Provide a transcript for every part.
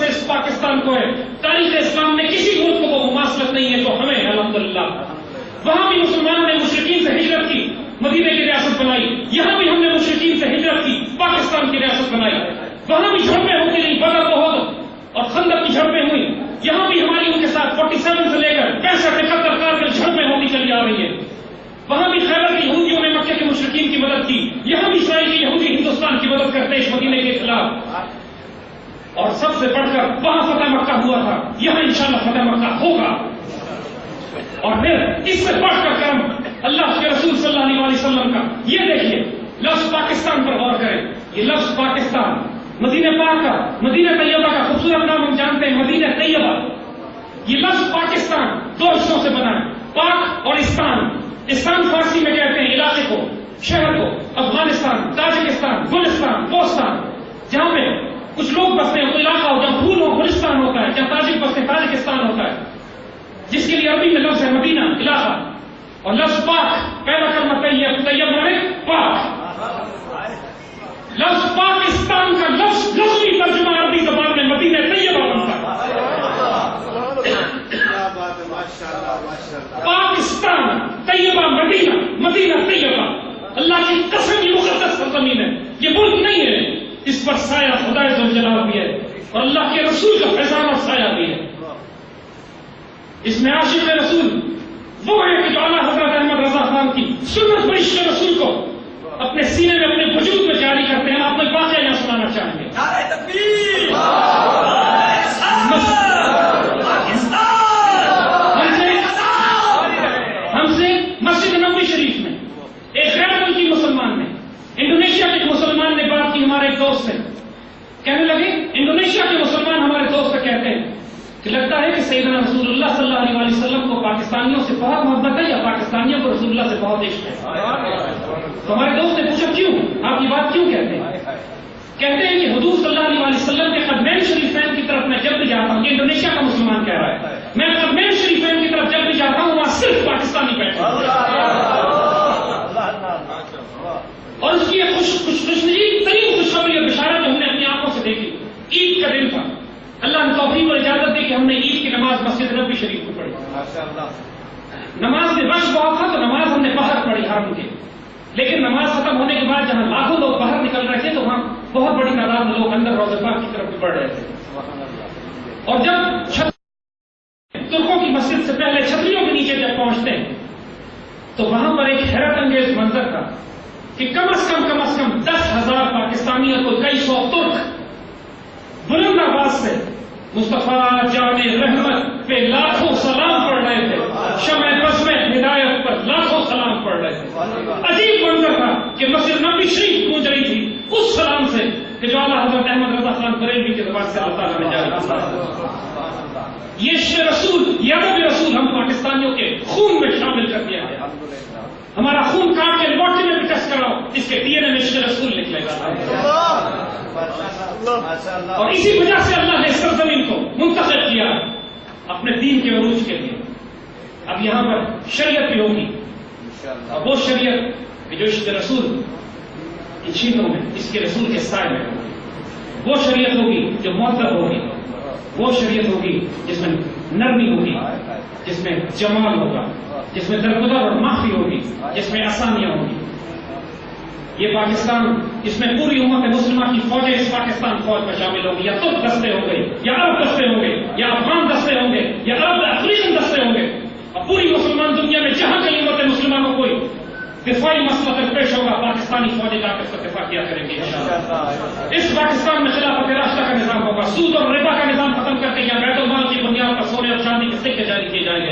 سے اس پاکستان کو ہے. تاریخ اسلام میں کسی ملک کو مماثلت نہیں ہے تو ہمیں الحمدللہ. وہاں بھی مسلمانوں نے مشرکین سے ہجرت کی, مدینے کی ریاست بنائی. یہاں بھی ہم نے مشرکین سے ہجرت کی, پاکستان کی ریاست بنائی. وہاں بھی جھڑپیں ہوتی رہی, بدر بہت اور خندق کی جھڑپیں ہوئی. یہاں بھی ہماری ان کے ساتھ 47 سے لے کر 65 71 کارگل جھڑپیں ہوتی چلی آ رہی ہے. وہاں بھی خیبر کے یہودیوں نے مکے کے مشرکین کی مدد کی. یہاں بھی اسرائیل کے یہودی ہندوستان کی مدد کرتے اس مدینے کے خلاف. اور سب سے بڑھ کر وہاں فتح مکہ ہوا تھا, یہاں انشاءاللہ فتح مکہ ہوگا. اور پھر اس سے بڑھ کر کرم اللہ کے رسول صلی اللہ علیہ وسلم کا. یہ دیکھیے لفظ پاکستان پر غور کریں. یہ لفظ پاکستان مدینہ پاک کا, مدینہ طیبہ کا خوبصورت نام ہم جانتے ہیں مدینہ طیبہ. یہ لفظ پاکستان دو حصوں سے بنا ہے, پاک اور استان. استان فارسی میں کہتے ہیں علاقے کو, شہر کو. افغانستان, تاجکستان, گلستان, کوستان, جہاں پہ کچھ لوگ بستے ہیں تو علاقہ ہو. جہاں پھول ہو گلستان ہوتا ہے, جہاں تاجک بستے ہیں تاجکستان ہوتا ہے, جس کے لیے عربی میں لفظ ہے مدینہ علاقہ. اور لفظ پاک پہلا کلمہ طیب, طیب مانے پاک. لفظ پاکستان کا لفظی ترجمہ عربی زبان میں مدینہ طیبہ بنتا ہے. پاکستان طیبہ مدینہ, مدینہ طیبہ. اللہ کی قسم یہ مقدس سرزمین ہے, یہ ملک نہیں ہے. اس پر سایہ خدا ذوالجلال بھی ہے اور اللہ کے رسول کا فیضان اور سایہ بھی ہے. اس میں عاشق رسول وہ ہے کہ جو اعلیٰ حضرت احمد رضا خان کی سنت برشت رسول کو اپنے سینے میں, اپنے وجود میں جاری کرتے ہیں. آپ میں واقعہ یہاں سنانا چاہیں گے. ہم سے مسجد نبوی شریف میں ایک غیر ملکی مسلمان نے, انڈونیشیا کے مسلمان نے بات کی ہمارے ایک دوست سے. کہنے لگے انڈونیشیا کے مسلمان ہمارے دوست سے کہتے ہیں کہ لگتا ہے کہ سیدنا رسول اللہ صلی اللہ علیہ وسلم کو پاکستانیوں سے بہت محبت ہے یا پاکستانیوں کو رسول اللہ سے بہت عشق ہے. تو ہمارے دوست نے پوچھا کیوں, آپ یہ بات کیوں کہتے ہیں؟ کہتے ہیں کہ حضور صلی اللہ علیہ وسلم کے قدمین شریفین کی طرف میں جب بھی جاتا ہوں, یہ انڈونیشیا کا مسلمان کہہ رہا ہے, میں قدمین شریفین کی طرف جب بھی جاتا ہوں وہاں صرف پاکستانی بیٹھے اور اس کی خوشنصیب ترین خوشخبری اور بشارت جو ہم نے اپنی آنکھوں سے دیکھی. عید کا دن تھا, اللہ نے توفیق اور اجازت دی کہ ہم نے عید کی نماز مسجد نبوی شریف میں پڑھی. نماز میں رش بہت تھا تو نماز ہم نے باہر پڑھی حرم کے. لیکن نماز ختم ہونے کے بعد جہاں لاکھوں لوگ باہر نکل رہے تھے تو وہاں بہت بڑی تعداد میں لوگ اندر روضہ پاک کی طرف بھی پڑھ رہے تھے. اور جب ترکوں کی مسجد سے پہلے چھتریوں کے نیچے جب پہنچتے ہیں تو وہاں پر ایک حیرت انگیز منظر تھا کہ کم از کم 10,000 پاکستانی اور کوئی کئی سو ترک بلند آواز سے مصطفیٰ جان رحمت پہ لاکھوں سلام پڑھ رہے تھے. شمع بزم ہدایت پر لاکھوں سلام پڑھ رہے تھے. عجیب منظر تھا کہ مسجد نبوی شریف گونج رہی تھی اس سلام سے کہ جو اعلیٰ حضرت احمد رضا خان بریلوی کی زبان سے اللہ تعالیٰ نے جاری کیا. یہ عشق رسول, یہ ادب رسول ہم پاکستانیوں کے خون میں شامل کر دیا گیا. ہمارا خون کاٹ کے لیبارٹری میں بھی ٹیسٹ کراؤ, اس کے DNA میں عشق رسول نکلے گا. اور اسی وجہ سے اللہ نے سرزمین کو منتخب کیا اپنے دین کے عروج کے لیے. اب یہاں پر شریعت بھی ہوگی, اور وہ شریعت کہ جو عشق رسول کی چھینوں میں, اس کے رسول کے سائے میں ہوگی. وہ شریعت ہوگی جو معطر ہوگی. وہ شریعت ہوگی جس میں نرمی ہوگی, جس میں جمال ہوگا, جس میں درگزر اور معافی ہوگی, جس میں آسانیاں ہوگی. یہ پاکستان, اس میں پوری امت مسلمہ کی فوجیں اس پاکستان فوج میں شامل ہوں گی. یا ترک دستے ہوں گے, یا عرب دستے ہوں گے, یا افغان دستے ہوں گے, یا عرب افریقن دستے ہوں گے. اور پوری مسلمان دنیا میں جہاں کہیں امت مسلمہ کو کوئی دفاعی مسئلہ درپیش ہوگا, پاکستانی فوجیں جا کر اس کا دفاع کیا کریں گے. اس پاکستان میں خلافت راشدہ کا نظام ہوگا. سود اور ربا کا نظام ختم کر کے یہاں بیت المال کی بنیاد پر سونے اور چاندی کے سکے جاری کیے جائیں گے.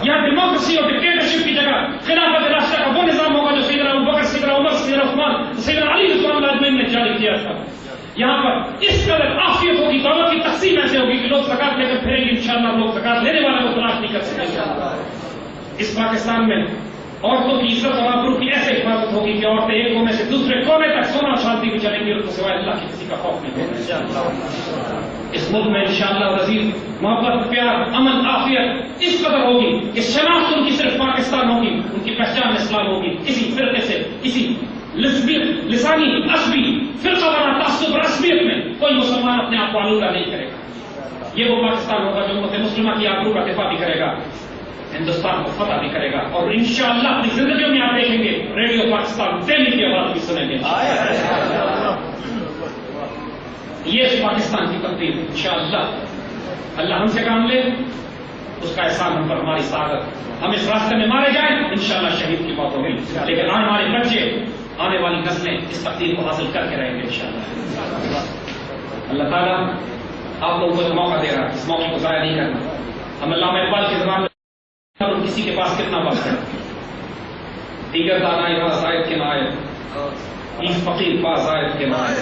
یہاں ڈیموکریسی اور ڈکٹیٹرشپ کی جگہ خلافت راشدہ کا وہ نظام ہوگا جو سیدنا ابوبکر, سیدنا عمر, سیدنا عثمان, سیدنا علی رضی اللہ عنہ نے جاری کیا تھا. یہاں پر اس قدر عافیت ہوگی, دولت کی تقسیم ایسے ہوگی کہ لوگ زکات لے کر پھریں گے. انشاءاللہ لوگ زکات لینے والوں کو تلاش نہیں کر سکیں گے. اس پاکستان میں عورتوں کی عزت اور آبرو کی ایسے حفاظت ہوگی کہ عورتیں ایک کونے سے دوسرے کونے تک سونا شانتی بھی چلیں گی اور سوائے اللہ کی کسی کا خوف نہیں ہوگا. اس ملک میں انشاءاللہ عزیز محبت, پیار, امن, عافیت اس قدر ہوگی کہ شناخت ان کی صرف پاکستان ہوگی, ان کی پہچان اسلام ہوگی. کسی فرقے سے, کسی لسانی عصبی فرقہ وارانہ تعصب اور عصبیت میں کوئی مسلمان اپنے آپ کو آلودہ نہیں کرے گا. یہ وہ پاکستان ہوگا جو امت مسلمہ کی آبرو کا دفاع بھی کرے گا, ہندوستان کو فتح بھی کرے گا, اور انشاءاللہ اپنی زندگیوں میں آپ دیکھیں گے ریڈیو پاکستان دہلی کی آواز بھی سنیں گے. یہ اس پاکستان کی تقدیر انشاءاللہ. اللہ ہم سے کام لے, اس کا احسان ہم پر ہماری سعادت. ہم اس راستے میں مارے جائیں انشاءاللہ شہید کی موت ہوگی, لیکن آنے والے بچے, آنے والی نسلیں اس تقدیر کو حاصل کر کے رہیں گے انشاءاللہ. اللہ تعالیٰ آپ لوگوں کو موقع دے رہا ہے, اس موقع کو ضائع نہیں کرنا. ہم علامہ اقبال کی زبان میں کسی کے پاس کتنا وقت ہے, دیگر دانائے پاس آیت کے نائب, ایک فقیر پاس آیت کے نائب.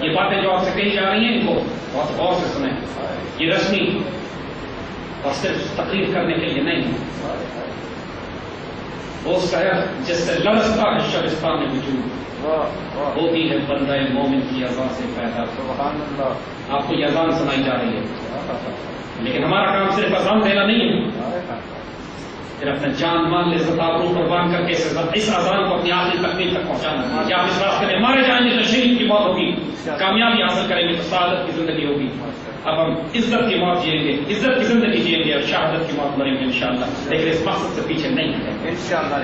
یہ باتیں جو آپ سے کہی جا رہی ہیں ان کو بہت غور سے سنیں. یہ رسمی اور صرف تقریر کرنے کے لیے نہیں, وہ شہر جس سے لرزتا ہے شبستان میں وجود, ہوتی ہے بندہ مومن کی اذان سے پیدا. آپ کو یہ اذان سنائی جا رہی ہے, لیکن ہمارا کام صرف اذان دینا نہیں ہے, پھر اپنا جان مال عزت آبرو قربان کر کے اس اذان کو اپنی آخری تکمیل تک پہنچانا. کیا آپ اس راستے میں مارے جائیں گے تو شہید کی موت ہوگی, کامیابی حاصل کریں گے تو سعادت کی زندگی ہوگی. اب ہم عزت کی موت جئیں گے, عزت کی زندگی جئیں گے, اور شہادت کی موت مریں گے انشاءاللہ, لیکن اس مقصد سے پیچھے نہیں ہٹیں انشاءاللہ.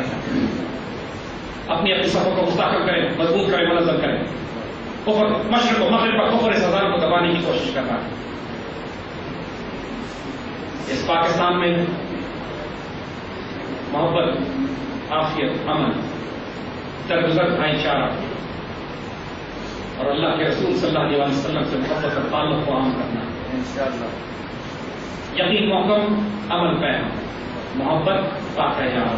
اپنی صفوں کو مستحکم کریں, مضبوط کریں, منظم کریں. کفر مشرق و مغرب پر کفر اس اذان کو دبانے کی کوشش کر رہا ہے. اس پاکستان میں محبت, عافیت, امن, درگزر, بھائی چارہ اور اللہ کے رسول صلی اللہ علیہ وسلم سے محبت اور تعلق کو عام کرنا انشاءاللہ. یقین محکم, عمل پیغام, محبت واقع یاد.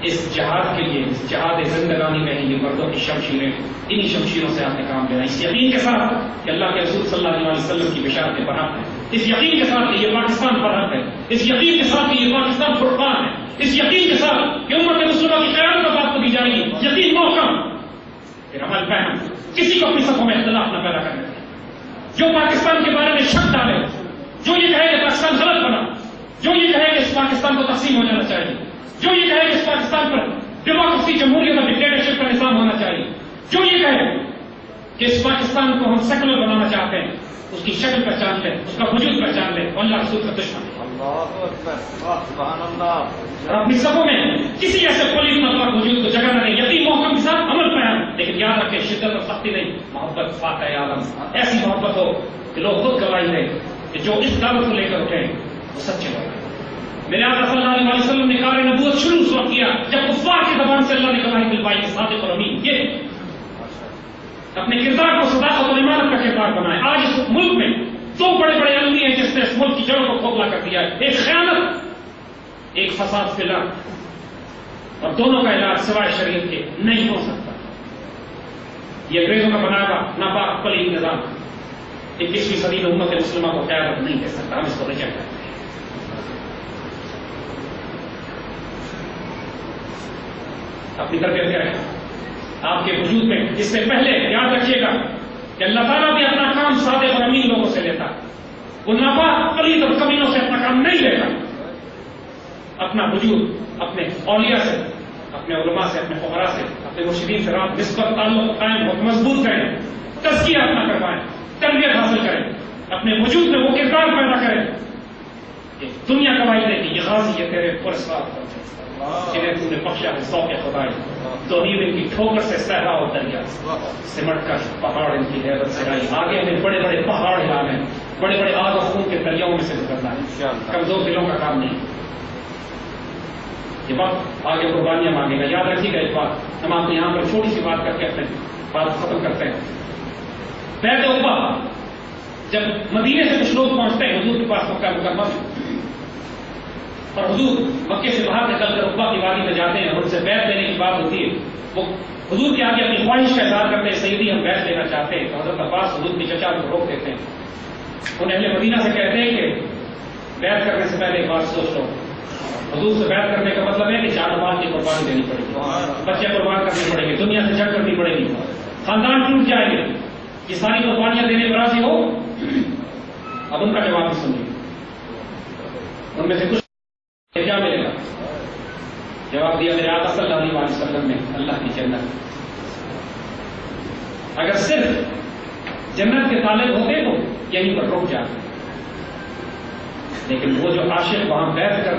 اس جہاد کے لیے, اس جہاد زندگانی میں ہی یہ مردوں کی شمشیریں, انہی شمشیروں سے آپ نے کام لینا, اس یقین کے ساتھ کہ اللہ کے رسول صلی اللہ علیہ وسلم کی بشارتیں برحق ہیں, اس یقین کے ساتھ کہ یہ پاکستان برحق ہے, اس یقین کے ساتھ کہ یہ پاکستان فرقان ہے, اس یقین کے ساتھ کہ امت مسلمہ کی قیادت کا بات کو دی جائے گی. یقین محکم, پھر عمل فہم, کسی کو اپنی صفوں میں اختلاف نہ پیدا کرنے دیں. جو پاکستان کے بارے میں شک ڈالے, جو یہ کہے کہ پاکستان غلط بنا, جو یہ کہے کہ اس پاکستان کو تقسیم ہو جانا چاہیے, جو یہ کہے کہ اس پاکستان پر ڈیموکریسی, جمہوریت اور ڈکٹیٹرشپ کا نظام ہونا چاہیے, جو یہ کہے کہ اس پاکستان کو ہم سیکولر بنانا چاہتے ہیں, اس کی شکل پہچان لے, اس کا وجود پہچان لے, اور اللہ رسول کا دشمن. اور اپنی صفوں میں کسی ایسے پولیس مطلب وجود کو جگہ نہ دیں. یقین محکم کے ساتھ عمل پیام, لیکن یاد رکھیں شدت اور سختی نہیں, محبت فاتح عالم. ایسی محبت ہو کہ لوگ خود گواہی دیں کہ جو اس دعوت کو لے کر اٹھے وہ سچے ہو. میرے آقا صلی اللہ علیہ وسلم نے کار نبوت شروع اس وقت کیا جب کفار کی زبان سے اللہ نے گواہی دلوائی کہ صادق اور امین. یہ اپنے کردار کو صداقت اور ایمانت کا کردار بنائے. آج اس ملک میں دو بڑے بڑے المی ہیں جس نے اس ملک کی جڑوں کو کھوکھلا کر دیا ہے, ایک خیانت, ایک فساد فی الحال, اور دونوں کا علاج سوائے شریعت کے نہیں ہو سکتا. یہ انگریزوں کا بنایا ہوا ناپاک پلید نظام 21ویں صدی میں امت مسلمہ کو قیادت نہیں دے سکتا. ہم اس کو ریجیکٹ کرتے ہیں. اپنی تربیت کریں, آپ کے وجود میں اس سے پہلے یاد رکھیے گا کہ اللہ تعالیٰ بھی اپنا کام صادق اور امین لوگوں سے لیتا, وہ ناپاک پلید اور کمینوں سے اپنا کام نہیں لیتا. اپنا وجود اپنے اولیاء سے, اپنے علماء سے, اپنے فقراء سے, اپنے مرشدین سے رات نسبت تعلق قائم ہو, مضبوط کریں, تزکیہ اپنا کروائیں, تربیت حاصل کریں, اپنے وجود میں وہ کردار پیدا کریں کہ دنیا گواہی دے گی یہ غازی, یہ تیرے پرسرات جنہیں تم نے بخشا ہے سو کے خدائے. توحید ان کی ٹھوکر سے صحرا اور دریا سمٹ کر پہاڑ ان کی حیرت سے آئی. آگے ہمیں بڑے بڑے پہاڑ ہلانے, بڑے بڑے آگ و خون کے دریاؤں میں سے گزرنا ہے. کمزور دلوں کا کام نہیں. یہ وقت آگے قربانیاں مانگے گا. یاد رکھیے گا ایک بات, ہم آپ کو یہاں پر چھوٹی سی بات کر کے اپنے بات ختم کرتے ہیں. بیعت عقبہ, جب مدینے سے کچھ لوگ پہنچتے ہیں حضور کے پاس مکہ مکرمہ میں, اور حضور مکے سے باہر نکل کر عقبہ کی وادی میں جاتے ہیں, ان سے بیعت لینے کی بات ہوتی ہے. وہ حضور کے آگے اپنی خواہش کا اظہار کرتے ہیں, سیدی ہم بیعت لینا چاہتے ہیں. تو حضرت عباس حضور کی چچا کو روک دیتے ہیں. انہیں اہل مدینہ سے کہتے ہیں کہ بیعت کرنے سے پہلے ایک بات سوچ لو. حضور سے بیعت کرنے کا مطلب ہے کہ جان و مال کی قربانی دینی پڑے گی, بچے قربان کرنے پڑیں گے, دنیا سے جنگ کرنی پڑے گی, خاندان ٹوٹ جائیں گے. یہ ساری قربانیاں دینے پر راضی ہو؟ اب ان کا جواب بھی سنیے. ان میں سے کچھ کیا ملے گا؟ جواب دیا میرے آقا صلی اللہ علیہ وسلم نے، اللہ کی جنت۔ اگر صرف جنت کے طالب ہوتے تو یہیں پر رک جاتے، لیکن وہ جو عاشق وہاں بیٹھ کر